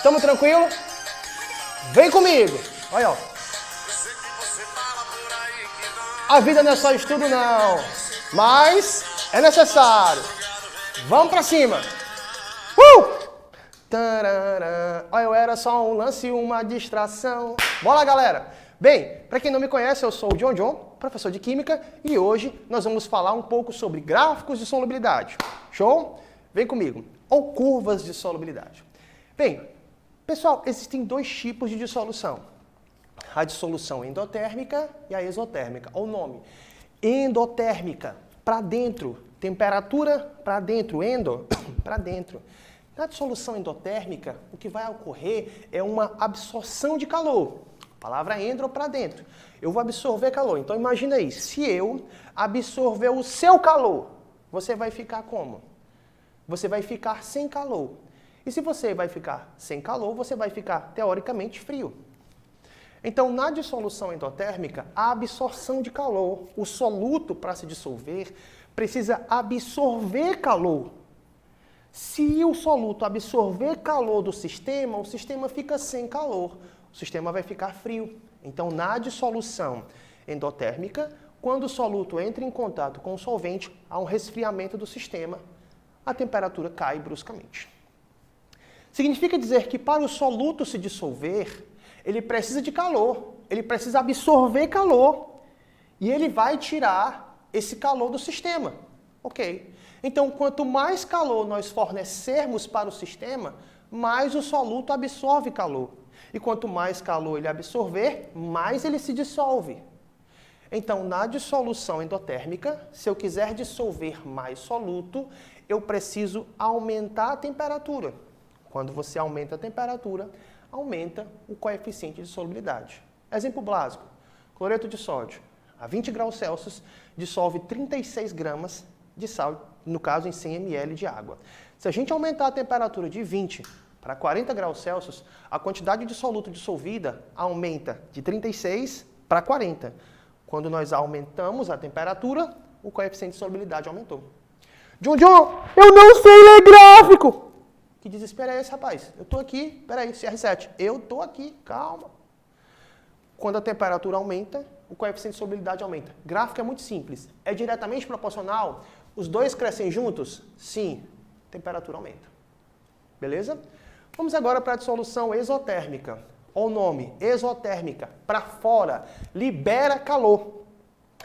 Tamo tranquilo? Vem comigo. Olha, ó. A vida não é só estudo, não. Mas é necessário. Vamos pra cima. Tarará. Olha, eu era só um lance, uma distração. Bora, galera. Bem, para quem não me conhece, eu sou o John, professor de Química, e hoje nós vamos falar um pouco sobre gráficos de solubilidade. Show? Vem comigo. Ou curvas de solubilidade. Bem, pessoal, existem dois tipos de dissolução. A dissolução endotérmica e a exotérmica. Olha o nome. Endotérmica, para dentro. Temperatura para dentro. Endo, para dentro. Na dissolução endotérmica, o que vai ocorrer é uma absorção de calor. Palavra endo para dentro. Eu vou absorver calor. Então imagina aí, se eu absorver o seu calor, você vai ficar como? Você vai ficar sem calor. E se você vai ficar sem calor, você vai ficar teoricamente frio. Então, na dissolução endotérmica, a absorção de calor, o soluto para se dissolver, precisa absorver calor. Se o soluto absorver calor do sistema, o sistema fica sem calor. O sistema vai ficar frio. Então, na dissolução endotérmica, quando o soluto entra em contato com o solvente, há um resfriamento do sistema, a temperatura cai bruscamente. Significa dizer que para o soluto se dissolver, ele precisa de calor, ele precisa absorver calor e ele vai tirar esse calor do sistema. Ok? Então, quanto mais calor nós fornecermos para o sistema, mais o soluto absorve calor. E quanto mais calor ele absorver, mais ele se dissolve. Então, na dissolução endotérmica, se eu quiser dissolver mais soluto, eu preciso aumentar a temperatura. Quando você aumenta a temperatura, aumenta o coeficiente de solubilidade. Exemplo básico, cloreto de sódio, a 20 graus Celsius, dissolve 36 gramas de sal, no caso em 100 ml de água. Se a gente aumentar a temperatura de 20 para 40 graus Celsius, a quantidade de soluto dissolvida aumenta de 36 para 40. Quando nós aumentamos a temperatura, o coeficiente de solubilidade aumentou. John, eu não sei ler gráfico! Que desespero é esse, rapaz? Eu tô aqui, peraí, CR7. Eu tô aqui, calma. Quando a temperatura aumenta, o coeficiente de solubilidade aumenta. Gráfico é muito simples. É diretamente proporcional? Os dois crescem juntos? Sim. Temperatura aumenta. Beleza? Vamos agora para a dissolução exotérmica. Olha o nome, exotérmica. Para fora, libera calor.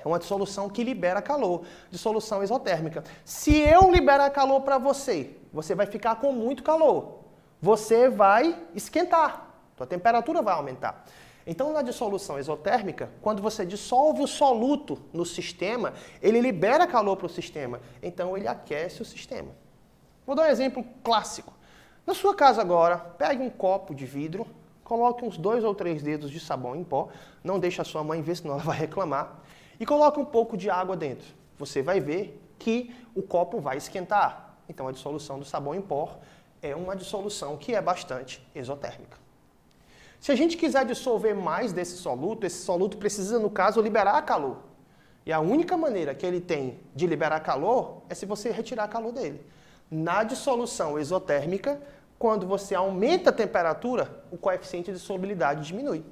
É uma dissolução que libera calor. Dissolução exotérmica. Se eu liberar calor para você, você vai ficar com muito calor. Você vai esquentar. Sua temperatura vai aumentar. Então, na dissolução exotérmica, quando você dissolve o soluto no sistema, ele libera calor para o sistema. Então, ele aquece o sistema. Vou dar um exemplo clássico. Na sua casa agora, pegue um copo de vidro, coloque uns 2 ou 3 dedos de sabão em pó, não deixe a sua mãe ver, senão ela vai reclamar, e coloque um pouco de água dentro. Você vai ver que o copo vai esquentar. Então, a dissolução do sabão em pó é uma dissolução que é bastante exotérmica. Se a gente quiser dissolver mais desse soluto, esse soluto precisa, no caso, liberar calor. E a única maneira que ele tem de liberar calor é se você retirar calor dele. Na dissolução exotérmica, quando você aumenta a temperatura, o coeficiente de solubilidade diminui.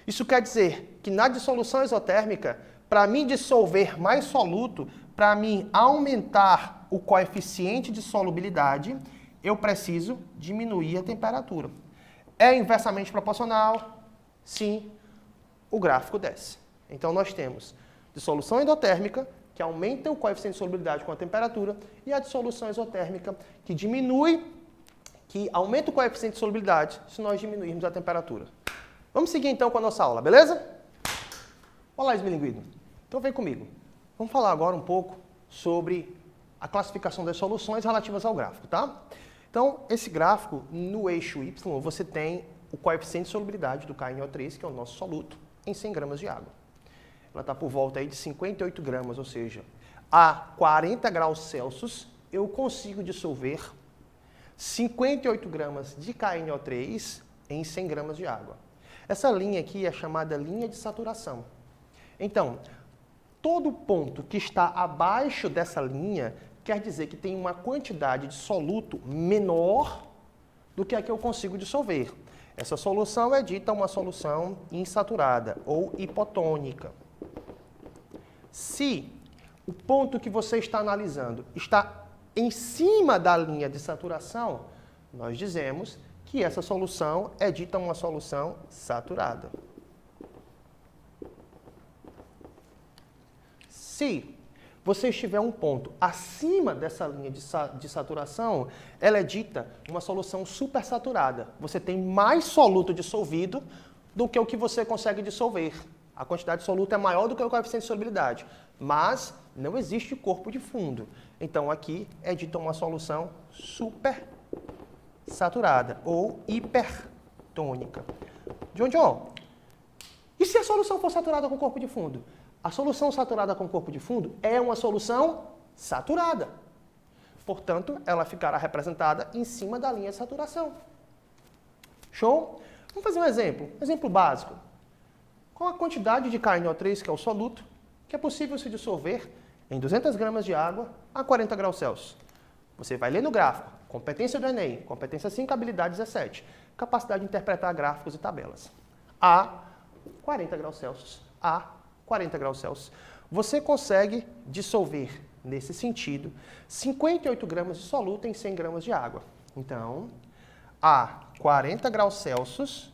Isso quer dizer que na dissolução exotérmica, para mim dissolver mais soluto, para mim aumentar o coeficiente de solubilidade, eu preciso diminuir a temperatura. É inversamente proporcional? Sim, o gráfico desce. Então nós temos dissolução endotérmica, que aumenta o coeficiente de solubilidade com a temperatura, e a dissolução exotérmica, que diminui, que aumenta o coeficiente de solubilidade se nós diminuirmos a temperatura. Vamos seguir então com a nossa aula, beleza? Olá, esmilinguido. Então vem comigo. Vamos falar agora um pouco sobre a classificação das soluções relativas ao gráfico, tá? Então, esse gráfico, no eixo Y, você tem o coeficiente de solubilidade do KNO3, que é o nosso soluto, em 100 gramas de água. Ela está por volta aí de 58 gramas, ou seja, a 40 graus Celsius, eu consigo dissolver 58 gramas de KNO3 em 100 gramas de água. Essa linha aqui é chamada linha de saturação. Então, todo ponto que está abaixo dessa linha quer dizer que tem uma quantidade de soluto menor do que a que eu consigo dissolver. Essa solução é dita uma solução insaturada ou hipotônica. Se o ponto que você está analisando está em cima da linha de saturação, nós dizemos que essa solução é dita uma solução saturada. Se você estiver um ponto acima dessa linha de saturação, ela é dita uma solução supersaturada. Você tem mais soluto dissolvido do que o que você consegue dissolver. A quantidade de soluto é maior do que o coeficiente de solubilidade, mas não existe corpo de fundo. Então, aqui é dita uma solução supersaturada ou hipertônica. John, e se a solução for saturada com corpo de fundo? A solução saturada com corpo de fundo é uma solução saturada. Portanto, ela ficará representada em cima da linha de saturação. Show? Vamos fazer um exemplo básico. Qual a quantidade de KNO3, que é o soluto, que é possível se dissolver em 200 gramas de água a 40 graus Celsius? Você vai ler no gráfico, competência do Enem, competência 5, habilidade 17, capacidade de interpretar gráficos e tabelas. A 40 graus Celsius, a 40 graus Celsius. Você consegue dissolver, nesse sentido, 58 gramas de soluto em 100 gramas de água. Então, a 40 graus Celsius,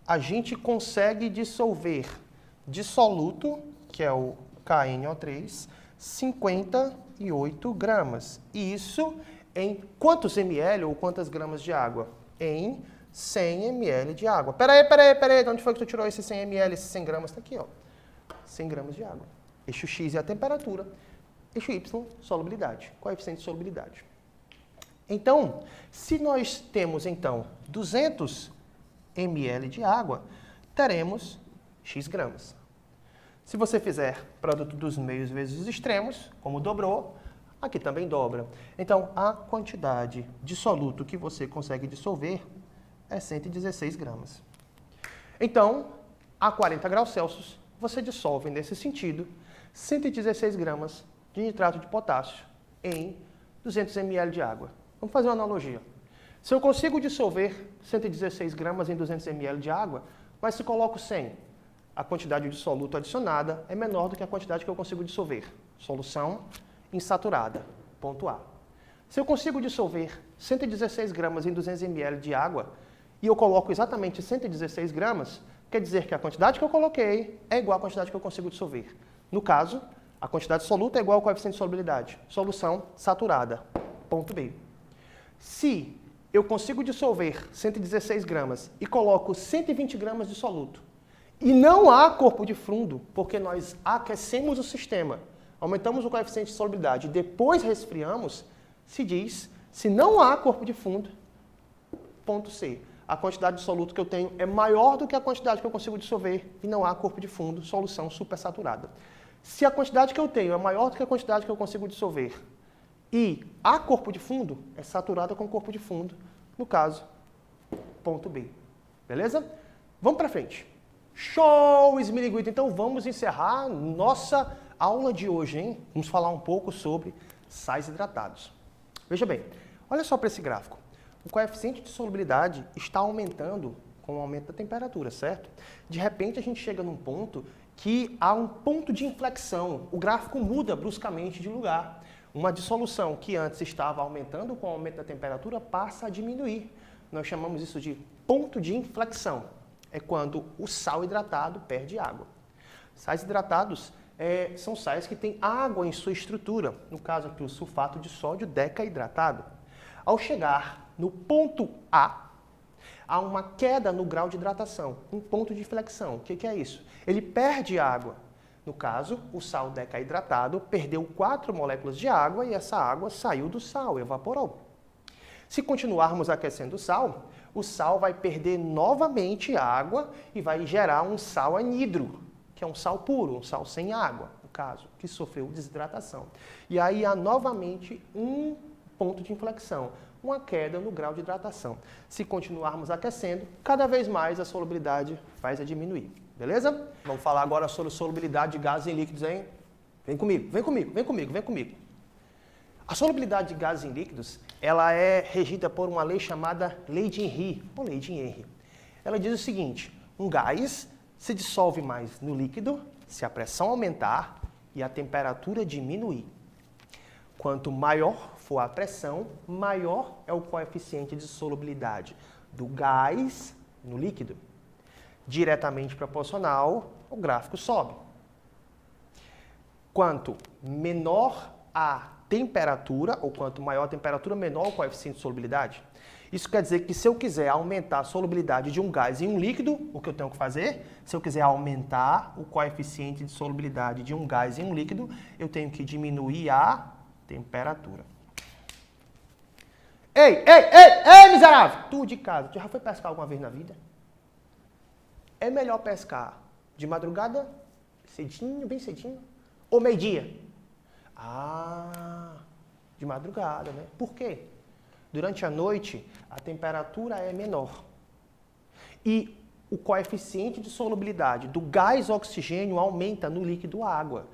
a gente consegue dissolver de soluto, que é o KNO3, 58 gramas. E isso em quantos ml ou quantas gramas de água? Em 100 ml de água. Peraí, de onde foi que tu tirou esses 100 ml, esses 100 gramas? Está aqui, ó. 100 gramas de água. Eixo X é a temperatura, eixo Y, solubilidade, coeficiente de solubilidade. Então, se nós temos, então, 200 ml de água, teremos X gramas. Se você fizer produto dos meios vezes os extremos, como dobrou, aqui também dobra. Então, a quantidade de soluto que você consegue dissolver é 116 gramas. Então, a 40 graus Celsius, você dissolve, nesse sentido, 116 gramas de nitrato de potássio em 200 ml de água. Vamos fazer uma analogia. Se eu consigo dissolver 116 gramas em 200 ml de água, mas se coloco 100, a quantidade de soluto adicionada é menor do que a quantidade que eu consigo dissolver. Solução insaturada. Ponto A. Se eu consigo dissolver 116 gramas em 200 ml de água e eu coloco exatamente 116 gramas, quer dizer que a quantidade que eu coloquei é igual à quantidade que eu consigo dissolver. No caso, a quantidade de soluto é igual ao coeficiente de solubilidade. Solução saturada. Ponto B. Se eu consigo dissolver 116 gramas e coloco 120 gramas de soluto, e não há corpo de fundo, porque nós aquecemos o sistema, aumentamos o coeficiente de solubilidade e depois resfriamos, se diz, se não há corpo de fundo, ponto C, a quantidade de soluto que eu tenho é maior do que a quantidade que eu consigo dissolver e não há corpo de fundo, solução supersaturada. Se a quantidade que eu tenho é maior do que a quantidade que eu consigo dissolver e há corpo de fundo, é saturada com corpo de fundo, no caso, ponto B. Beleza? Vamos para frente. Show, esmilinguido! Então vamos encerrar nossa aula de hoje, hein? Vamos falar um pouco sobre sais hidratados. Veja bem, olha só para esse gráfico. O coeficiente de solubilidade está aumentando com o aumento da temperatura, certo? De repente a gente chega num ponto que há um ponto de inflexão. O gráfico muda bruscamente de lugar. Uma dissolução que antes estava aumentando com o aumento da temperatura passa a diminuir. Nós chamamos isso de ponto de inflexão. É quando o sal hidratado perde água. Sais hidratados são sais que têm água em sua estrutura. No caso aqui, o sulfato de sódio decaidratado. Ao chegar no ponto A, há uma queda no grau de hidratação, um ponto de inflexão. O que é isso? Ele perde água. No caso, o sal decaidratado perdeu 4 moléculas de água e essa água saiu do sal, evaporou. Se continuarmos aquecendo o sal vai perder novamente água e vai gerar um sal anidro, que é um sal puro, um sal sem água, no caso, que sofreu desidratação. E aí há novamente um ponto de inflexão, uma queda no grau de hidratação. Se continuarmos aquecendo, cada vez mais a solubilidade vai diminuir. Beleza? Vamos falar agora sobre solubilidade de gases em líquidos, hein? Vem comigo, vem comigo, vem comigo, vem comigo. A solubilidade de gases em líquidos, ela é regida por uma lei chamada Lei de Henry, ou Lei de Henry. Ela diz o seguinte: um gás se dissolve mais no líquido se a pressão aumentar e a temperatura diminuir. Quanto maior for a pressão, maior é o coeficiente de solubilidade do gás no líquido. Diretamente proporcional, o gráfico sobe. Quanto menor a temperatura, ou quanto maior a temperatura, menor o coeficiente de solubilidade. Isso quer dizer que se eu quiser aumentar a solubilidade de um gás em um líquido, o que eu tenho que fazer? Se eu quiser aumentar o coeficiente de solubilidade de um gás em um líquido, eu tenho que diminuir a temperatura. Ei, miserável! Tu de casa, tu já foi pescar alguma vez na vida? É melhor pescar de madrugada, cedinho, bem cedinho, ou meio-dia? De madrugada, né? Por quê? Durante a noite, a temperatura é menor. E o coeficiente de solubilidade do gás oxigênio aumenta no líquido água.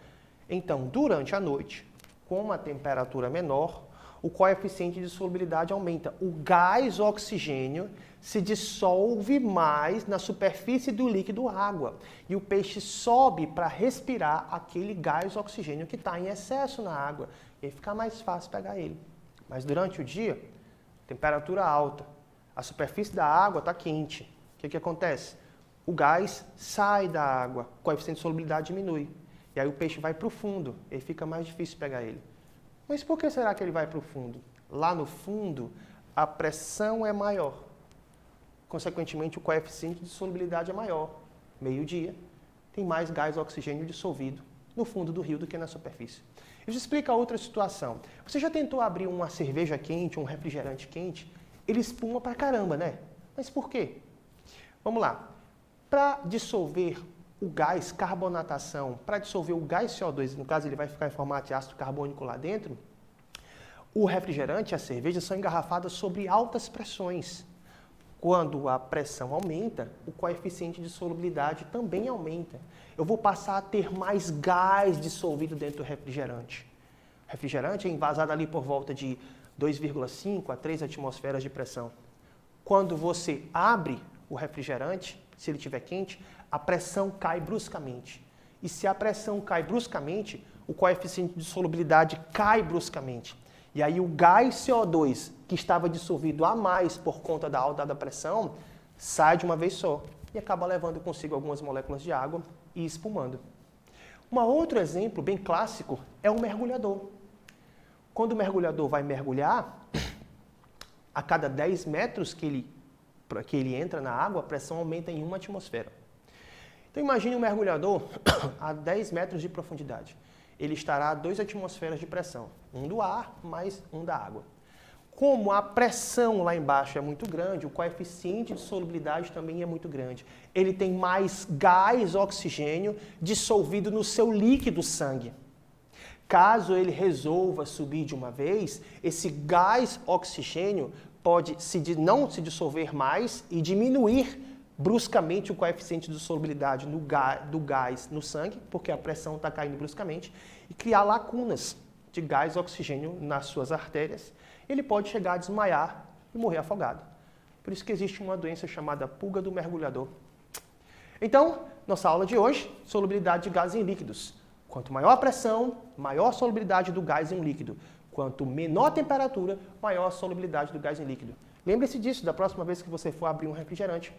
Então, durante a noite, com a temperatura menor, o coeficiente de solubilidade aumenta. O gás oxigênio se dissolve mais na superfície do líquido água. E o peixe sobe para respirar aquele gás oxigênio que está em excesso na água. E aí fica mais fácil pegar ele. Mas durante o dia, temperatura alta, a superfície da água está quente. O que acontece? O gás sai da água, o coeficiente de solubilidade diminui. E aí o peixe vai para o fundo, e fica mais difícil pegar ele. Mas por que será que ele vai para o fundo? Lá no fundo, a pressão é maior. Consequentemente, o coeficiente de solubilidade é maior. Meio-dia, tem mais gás oxigênio dissolvido no fundo do rio do que na superfície. Isso explica outra situação. Você já tentou abrir uma cerveja quente, um refrigerante quente? Ele espuma pra caramba, né? Mas por quê? Vamos lá. Para dissolver o gás, carbonatação, para dissolver o gás CO2, no caso ele vai ficar em formato de ácido carbônico lá dentro, o refrigerante e a cerveja são engarrafadas sobre altas pressões. Quando a pressão aumenta, o coeficiente de solubilidade também aumenta. Eu vou passar a ter mais gás dissolvido dentro do refrigerante. O refrigerante é envasado ali por volta de 2,5 a 3 atmosferas de pressão. Quando você abre o refrigerante, se ele estiver quente, a pressão cai bruscamente. E se a pressão cai bruscamente, o coeficiente de solubilidade cai bruscamente. E aí o gás CO2, que estava dissolvido a mais por conta da alta da pressão, sai de uma vez só e acaba levando consigo algumas moléculas de água e espumando. Um outro exemplo bem clássico é o mergulhador. Quando o mergulhador vai mergulhar, a cada 10 metros que ele entra na água, a pressão aumenta em 1 atmosfera. Então imagine um mergulhador a 10 metros de profundidade. Ele estará a 2 atmosferas de pressão, um do ar mais um da água. Como a pressão lá embaixo é muito grande, o coeficiente de solubilidade também é muito grande. Ele tem mais gás oxigênio dissolvido no seu líquido sangue. Caso ele resolva subir de uma vez, esse gás oxigênio pode não se dissolver mais e diminuir bruscamente o coeficiente de solubilidade do gás no sangue, porque a pressão está caindo bruscamente, e criar lacunas de gás oxigênio nas suas artérias. Ele pode chegar a desmaiar e morrer afogado. Por isso que existe uma doença chamada pulga do mergulhador. Então, nossa aula de hoje, solubilidade de gás em líquidos. Quanto maior a pressão, maior a solubilidade do gás em um líquido. Quanto menor a temperatura, maior a solubilidade do gás em líquido. Lembre-se disso da próxima vez que você for abrir um refrigerante.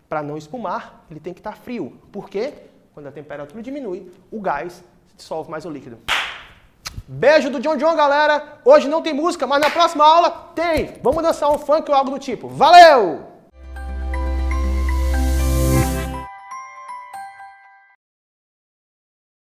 Para não espumar, ele tem que estar frio. Por quê? Quando a temperatura diminui, o gás se dissolve mais no líquido. Beijo do John John, galera! Hoje não tem música, mas na próxima aula tem! Vamos dançar um funk ou algo do tipo. Valeu!